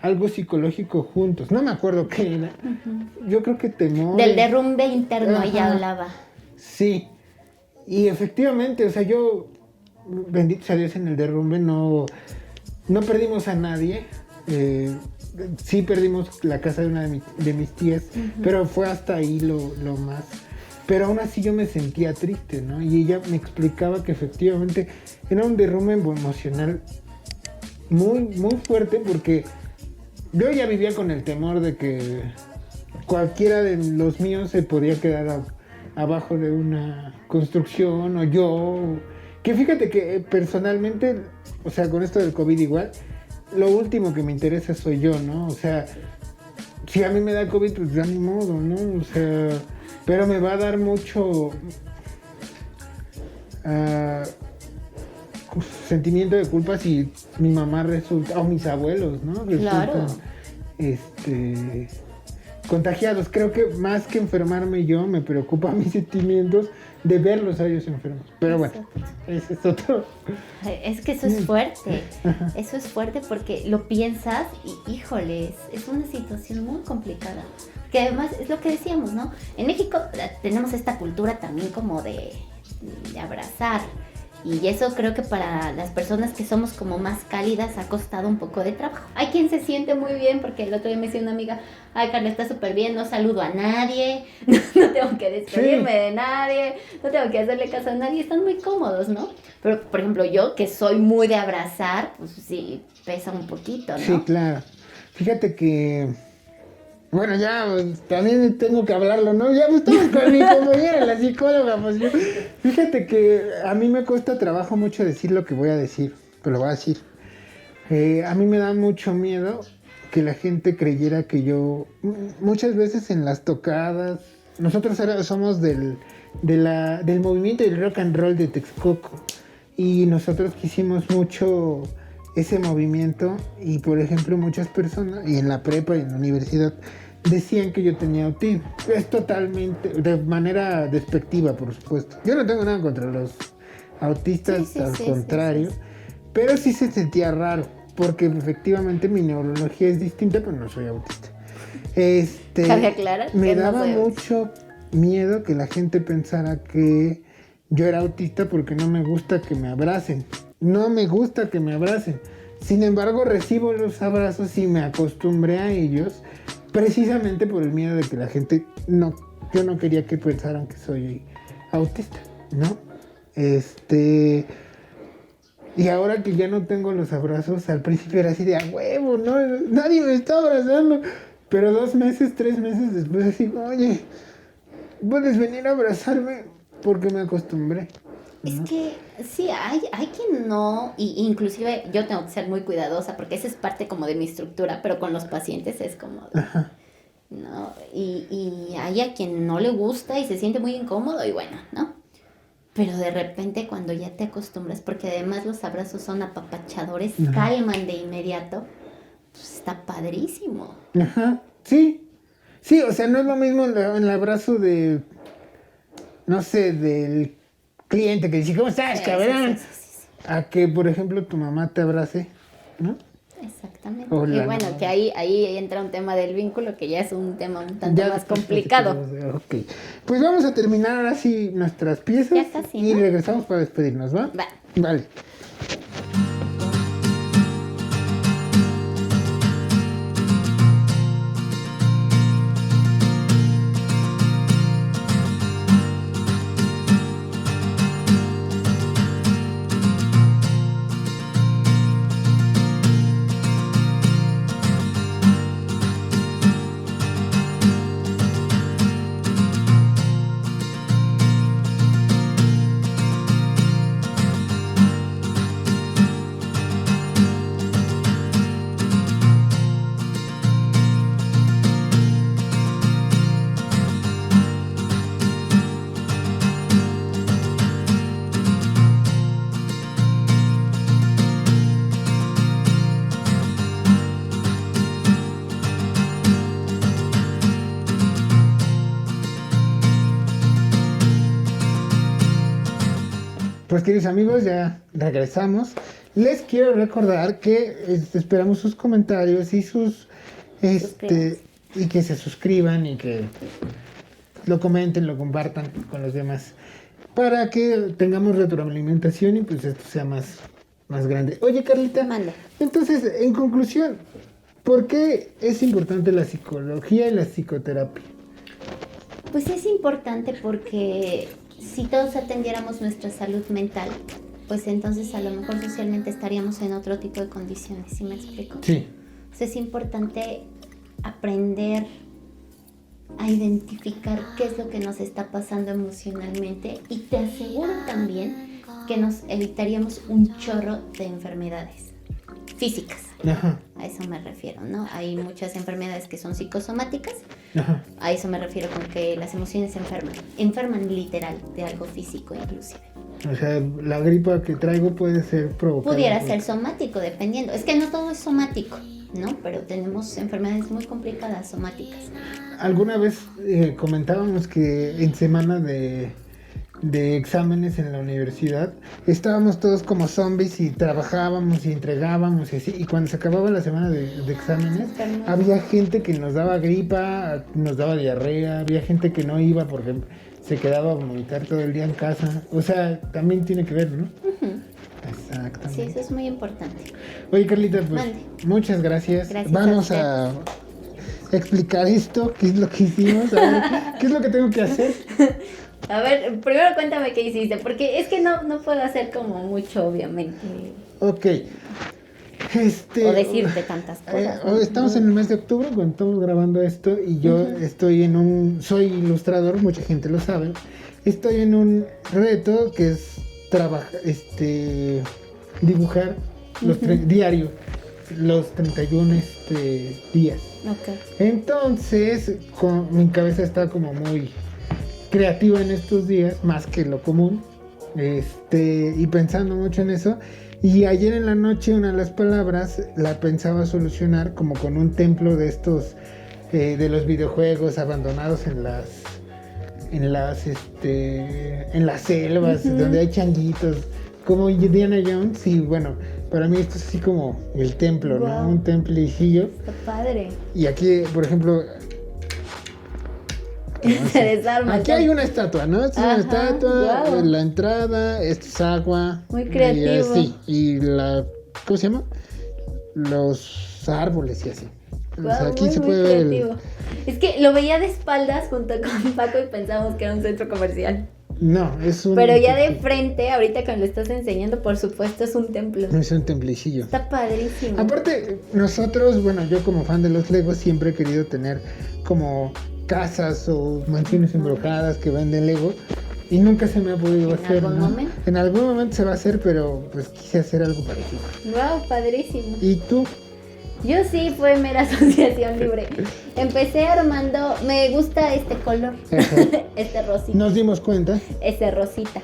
Speaker 2: algo psicológico juntos. No me acuerdo qué era. Yo creo que temor.
Speaker 1: Del derrumbe interno ella hablaba.
Speaker 2: Sí. Y efectivamente, o sea, yo, bendito sea Dios, en el derrumbe no perdimos a nadie. Sí perdimos la casa de una de mis tías, pero fue hasta ahí lo más. Pero aún así yo me sentía triste, ¿no? Y ella me explicaba que efectivamente era un derrumbe emocional muy, muy fuerte, porque yo ya vivía con el temor de que cualquiera de los míos se podía quedar abajo de una construcción, o yo. Que fíjate que personalmente, o sea, con esto del COVID igual, lo último que me interesa soy yo, ¿no? O sea, si a mí me da COVID, pues ya ni modo, ¿no? O sea, pero me va a dar mucho sentimiento de culpa si mi mamá resulta, o mis abuelos, ¿no? Resultan, contagiados. Creo que más que enfermarme yo, me preocupa mis sentimientos de verlos a ellos enfermos. Pero bueno, ese es otro.
Speaker 1: Es que eso es fuerte. Eso es fuerte porque lo piensas y, híjole, es una situación muy complicada. Que además es lo que decíamos, ¿no? En México tenemos esta cultura también como de abrazar. Y eso creo que para las personas que somos como más cálidas ha costado un poco de trabajo. Hay quien se siente muy bien, porque el otro día me decía una amiga, ay, Carla, está súper bien, no saludo a nadie, no tengo que despedirme de nadie, no tengo que hacerle caso a nadie, están muy cómodos, ¿no? Pero, por ejemplo, yo que soy muy de abrazar, pues sí, pesa un poquito, ¿no?
Speaker 2: Sí, claro. Fíjate que, bueno, ya también tengo que hablarlo, ¿no? Ya estamos con mi compañera, la psicóloga, pues yo. Fíjate que a mí me cuesta trabajo mucho decir lo que voy a decir, pero lo voy a decir. A mí me da mucho miedo que la gente creyera que yo, muchas veces en las tocadas, nosotros somos del del movimiento del rock and roll de Texcoco. Y nosotros quisimos mucho ese movimiento y, por ejemplo, muchas personas, y en la prepa y en la universidad, decían que yo tenía autismo. Es totalmente, de manera despectiva, por supuesto. Yo no tengo nada contra los autistas, al contrario, pero sí se sentía raro, porque efectivamente mi neurología es distinta, pero no soy autista.
Speaker 1: Cabe aclarar
Speaker 2: Me
Speaker 1: que no
Speaker 2: daba
Speaker 1: soy
Speaker 2: mucho miedo que la gente pensara que yo era autista porque no me gusta que me abracen. No me gusta que me abracen. Sin embargo, recibo los abrazos y me acostumbré a ellos precisamente por el miedo de que la gente yo no quería que pensaran que soy autista, ¿no? Y ahora que ya no tengo los abrazos, al principio era así de a huevo, ¿no? Nadie me está abrazando. Pero 2 meses, 3 meses después así, oye, puedes venir a abrazarme porque me acostumbré.
Speaker 1: Es que sí, hay quien no, y inclusive yo tengo que ser muy cuidadosa porque esa es parte como de mi estructura, pero con los pacientes es como,
Speaker 2: Ajá.
Speaker 1: ¿no? Y hay a quien no le gusta y se siente muy incómodo y bueno, ¿no? Pero de repente cuando ya te acostumbras, porque además los abrazos son apapachadores,
Speaker 2: Ajá.
Speaker 1: calman de inmediato, pues está padrísimo.
Speaker 2: Ajá, sí. Sí, o sea, no es lo mismo el abrazo de, no sé, del cliente que dice, ¿cómo estás, cabrón?
Speaker 1: Sí.
Speaker 2: A que, por ejemplo, tu mamá te abrace, ¿no?
Speaker 1: Exactamente.
Speaker 2: Hola,
Speaker 1: Y bueno,
Speaker 2: no.
Speaker 1: que ahí entra un tema del vínculo que ya es un tema un tanto más
Speaker 2: después
Speaker 1: complicado.
Speaker 2: Ok. Pues vamos a terminar ahora sí nuestras piezas
Speaker 1: Ya casi,
Speaker 2: y
Speaker 1: ¿no?
Speaker 2: regresamos para despedirnos, ¿va?
Speaker 1: Va.
Speaker 2: Vale. Pues queridos amigos, ya regresamos. Les quiero recordar que esperamos sus comentarios y y que se suscriban y que lo comenten, lo compartan con los demás para que tengamos retroalimentación y pues esto sea más grande. Oye, Carlita,
Speaker 1: Mande.
Speaker 2: entonces, en conclusión, ¿por qué es importante la psicología y la psicoterapia?
Speaker 1: Pues es importante porque si todos atendiéramos nuestra salud mental, pues entonces a lo mejor socialmente estaríamos en otro tipo de condiciones, ¿sí me explico?
Speaker 2: Sí.
Speaker 1: O sea, es importante aprender a identificar qué es lo que nos está pasando emocionalmente y te aseguro también que nos evitaríamos un chorro de enfermedades físicas.
Speaker 2: Ajá.
Speaker 1: A eso me refiero, ¿no? Hay muchas enfermedades que son psicosomáticas.
Speaker 2: Ajá.
Speaker 1: A eso me refiero con que las emociones enferman literal de algo físico inclusive.
Speaker 2: O sea, la gripa que traigo puede ser provocada.
Speaker 1: Pudiera ser somático, dependiendo. Es que no todo es somático, ¿no? Pero tenemos enfermedades muy complicadas somáticas.
Speaker 2: Alguna vez comentábamos que en semana de exámenes en la universidad estábamos todos como zombies y trabajábamos y entregábamos y así. Y cuando se acababa la semana de exámenes, había gente que nos daba gripa, nos daba diarrea, había gente que no iba porque se quedaba a vomitar todo el día en casa. O sea, también tiene que ver, ¿no?
Speaker 1: Uh-huh.
Speaker 2: Exactamente.
Speaker 1: Sí, eso es muy importante.
Speaker 2: Oye, Carlita, pues
Speaker 1: Mande.
Speaker 2: muchas gracias.
Speaker 1: Gracias
Speaker 2: Vamos
Speaker 1: a
Speaker 2: a explicar esto, qué es lo que hicimos, a ver, qué es lo que tengo que hacer.
Speaker 1: A ver, primero cuéntame qué hiciste, porque es que no puedo hacer como mucho, obviamente.
Speaker 2: Ok.
Speaker 1: O decirte tantas cosas. ¿no?
Speaker 2: Estamos en el mes de octubre cuando estamos grabando esto y yo estoy soy ilustrador, mucha gente lo sabe. Estoy en un reto que es dibujar diario los 31 días.
Speaker 1: Ok.
Speaker 2: Entonces, mi cabeza está como muy creativa en estos días, más que lo común, y pensando mucho en eso. Y ayer en la noche una de las palabras la pensaba solucionar como con un templo de estos, de los videojuegos abandonados en las selvas, donde hay changuitos, como Indiana Jones. Y bueno, para mí esto es así como el templo, ¿no?
Speaker 1: Wow.
Speaker 2: Un templicillo.
Speaker 1: Está padre.
Speaker 2: Y aquí, por ejemplo,
Speaker 1: Se desarma.
Speaker 2: aquí hay una estatua, ¿no? Esta es
Speaker 1: Ajá,
Speaker 2: una estatua,
Speaker 1: guau.
Speaker 2: la entrada, esto es agua.
Speaker 1: Muy creativo.
Speaker 2: Y ¿cómo se llama? Los árboles y así. O sea,
Speaker 1: Guau,
Speaker 2: aquí
Speaker 1: muy,
Speaker 2: se
Speaker 1: muy
Speaker 2: puede ver
Speaker 1: creativo. Es que lo veía de espaldas junto con Paco y pensamos que era un centro comercial.
Speaker 2: No, es un...
Speaker 1: Pero ya de frente, ahorita que me lo estás enseñando, por supuesto es un templo.
Speaker 2: Es un templicillo.
Speaker 1: Está padrísimo.
Speaker 2: Aparte, nosotros, bueno, yo como fan de los Legos siempre he querido tener como casas o mansiones embrujadas que venden Lego y nunca se me ha podido hacer.
Speaker 1: ¿En algún
Speaker 2: ¿no?
Speaker 1: momento?
Speaker 2: En algún momento se va a hacer, pero pues quise hacer algo parecido.
Speaker 1: Wow, padrísimo.
Speaker 2: ¿Y tú?
Speaker 1: Yo sí, fue mera asociación libre. Empecé armando, me gusta este color,
Speaker 2: Ajá.
Speaker 1: este rosita,
Speaker 2: Nos dimos cuenta.
Speaker 1: ese rosita.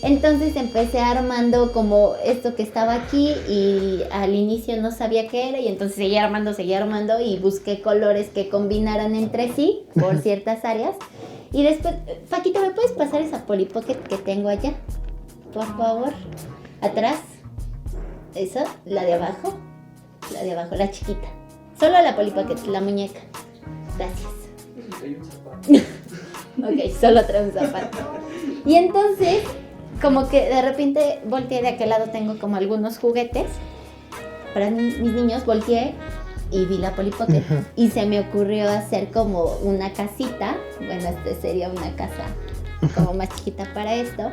Speaker 1: Entonces empecé armando como esto que estaba aquí y al inicio no sabía qué era y entonces seguía armando y busqué colores que combinaran entre sí por ciertas áreas. Y después, Paquito, ¿me puedes pasar esa Polly Pocket que tengo allá? Por favor. Atrás. Esa, la de abajo. La de abajo, la chiquita. Solo la Polly Pocket, la muñeca. Gracias. Ok, solo trae un zapato. Y entonces, como que de repente volteé de aquel lado, tengo como algunos juguetes para mis niños, volteé y vi la Polly Pocket.
Speaker 2: Ajá.
Speaker 1: Y se me ocurrió hacer como una casita. Bueno, sería una casa como más chiquita para esto.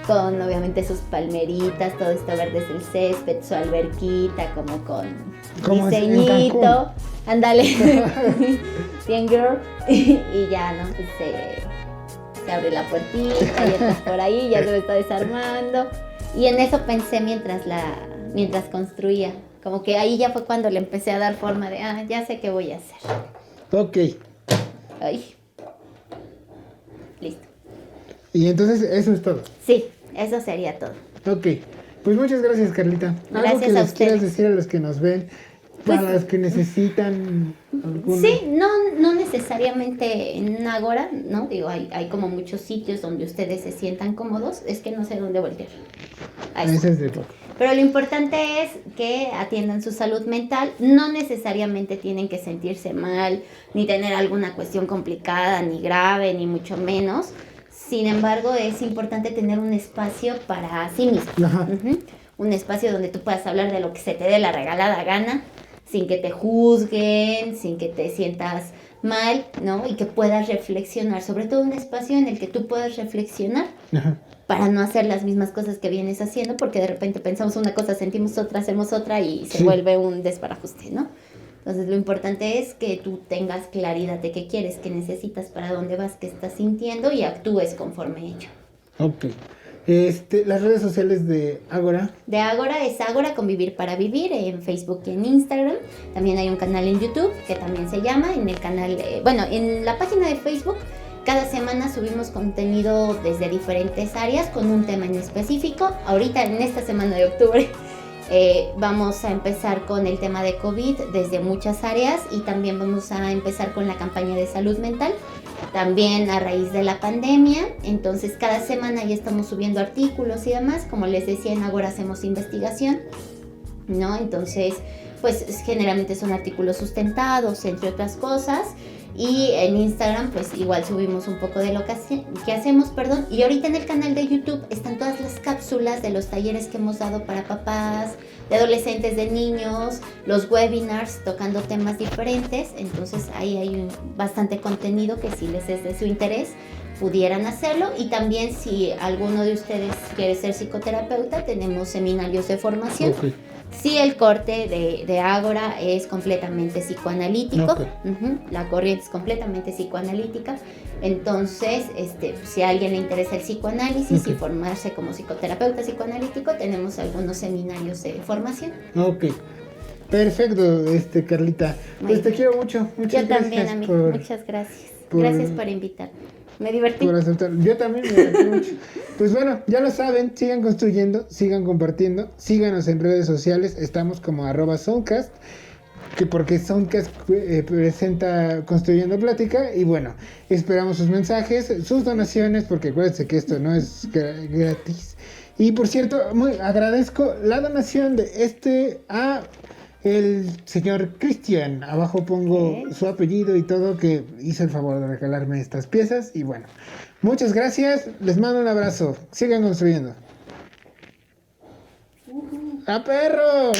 Speaker 1: Con obviamente sus palmeritas, todo esto verde es el césped, su alberquita, como con
Speaker 2: Como en
Speaker 1: diseñito.
Speaker 2: Cancún.
Speaker 1: Ándale. Bien, girl. Y ya, ¿no? Pues se abre la puertita, ya estás por ahí, ya se me está desarmando. Y en eso pensé mientras construía. Como que ahí ya fue cuando le empecé a dar forma de, ya sé qué voy a hacer.
Speaker 2: Ok.
Speaker 1: Ay. Listo.
Speaker 2: Y entonces eso es todo.
Speaker 1: Sí, eso sería todo.
Speaker 2: Ok. Pues muchas gracias, Carlita.
Speaker 1: Gracias
Speaker 2: ¿Algo que
Speaker 1: a
Speaker 2: les quieras
Speaker 1: ustedes.
Speaker 2: decir a los que nos ven?
Speaker 1: Pues,
Speaker 2: Para los que necesitan alguna...
Speaker 1: Sí, no necesariamente en Ágora, ¿no? Digo, hay como muchos sitios donde ustedes se sientan cómodos, es que no sé dónde voltear. Ahí está.
Speaker 2: Ese es de todo.
Speaker 1: Pero lo importante es que atiendan su salud mental, no necesariamente tienen que sentirse mal, ni tener alguna cuestión complicada, ni grave, ni mucho menos. Sin embargo, es importante tener un espacio para sí mismo.
Speaker 2: Ajá.
Speaker 1: Ujú. Un espacio donde tú puedas hablar de lo que se te dé la regalada gana, sin que te juzguen, sin que te sientas mal, ¿no? Y que puedas reflexionar, sobre todo un espacio en el que tú puedas reflexionar
Speaker 2: Ajá.
Speaker 1: para no hacer las mismas cosas que vienes haciendo, porque de repente pensamos una cosa, sentimos otra, hacemos otra y se
Speaker 2: Sí.
Speaker 1: vuelve un desbarajuste, ¿no? Entonces lo importante es que tú tengas claridad de qué quieres, qué necesitas, para dónde vas, qué estás sintiendo y actúes conforme ello.
Speaker 2: Ok. Las redes sociales de Ágora.
Speaker 1: De Ágora es Ágora Convivir para Vivir en Facebook y en Instagram. También hay un canal en YouTube que también se llama. En el canal, en la página de Facebook, cada semana subimos contenido desde diferentes áreas con un tema en específico. Ahorita en esta semana de octubre vamos a empezar con el tema de COVID desde muchas áreas y también vamos a empezar con la campaña de salud mental. También a raíz de la pandemia, entonces cada semana ya estamos subiendo artículos y demás. Como les decía, en Ágora hacemos investigación, ¿no? Entonces, pues generalmente son artículos sustentados, entre otras cosas. Y en Instagram, pues igual subimos un poco de lo que hacemos, perdón. Y ahorita en el canal de YouTube están todas las cápsulas de los talleres que hemos dado para papás, de adolescentes, de niños, los webinars tocando temas diferentes. Entonces ahí hay bastante contenido que si les es de su interés pudieran hacerlo. Y también si alguno de ustedes quiere ser psicoterapeuta, tenemos seminarios de formación.
Speaker 2: Ok.
Speaker 1: Sí, el corte de Ágora es completamente psicoanalítico.
Speaker 2: Ok.
Speaker 1: Ujú, la corriente es completamente psicoanalítica. Entonces, si a alguien le interesa el psicoanálisis
Speaker 2: Ok.
Speaker 1: y formarse como psicoterapeuta psicoanalítico, tenemos algunos seminarios de formación.
Speaker 2: Ok. Perfecto, Carlita.
Speaker 1: Muy
Speaker 2: Pues te
Speaker 1: bien.
Speaker 2: quiero mucho. Muchas
Speaker 1: Yo
Speaker 2: gracias
Speaker 1: también, amigo.
Speaker 2: por...
Speaker 1: Muchas gracias.
Speaker 2: por-
Speaker 1: Gracias por invitarme. Me divertí.
Speaker 2: por aceptar. Yo también me divertí mucho. Pues bueno, ya lo saben, sigan construyendo, sigan compartiendo, síganos en redes sociales, estamos como @Soundcast, que porque Soundcast presenta Construyendo Plática, y bueno, esperamos sus mensajes, sus donaciones, porque acuérdense que esto no es gratis. Y por cierto, agradezco la donación de a el señor Cristian. Abajo pongo su apellido y todo, que hizo el favor de regalarme estas piezas. Y bueno, muchas gracias. Les mando un abrazo. Sigan construyendo. ¡A perro!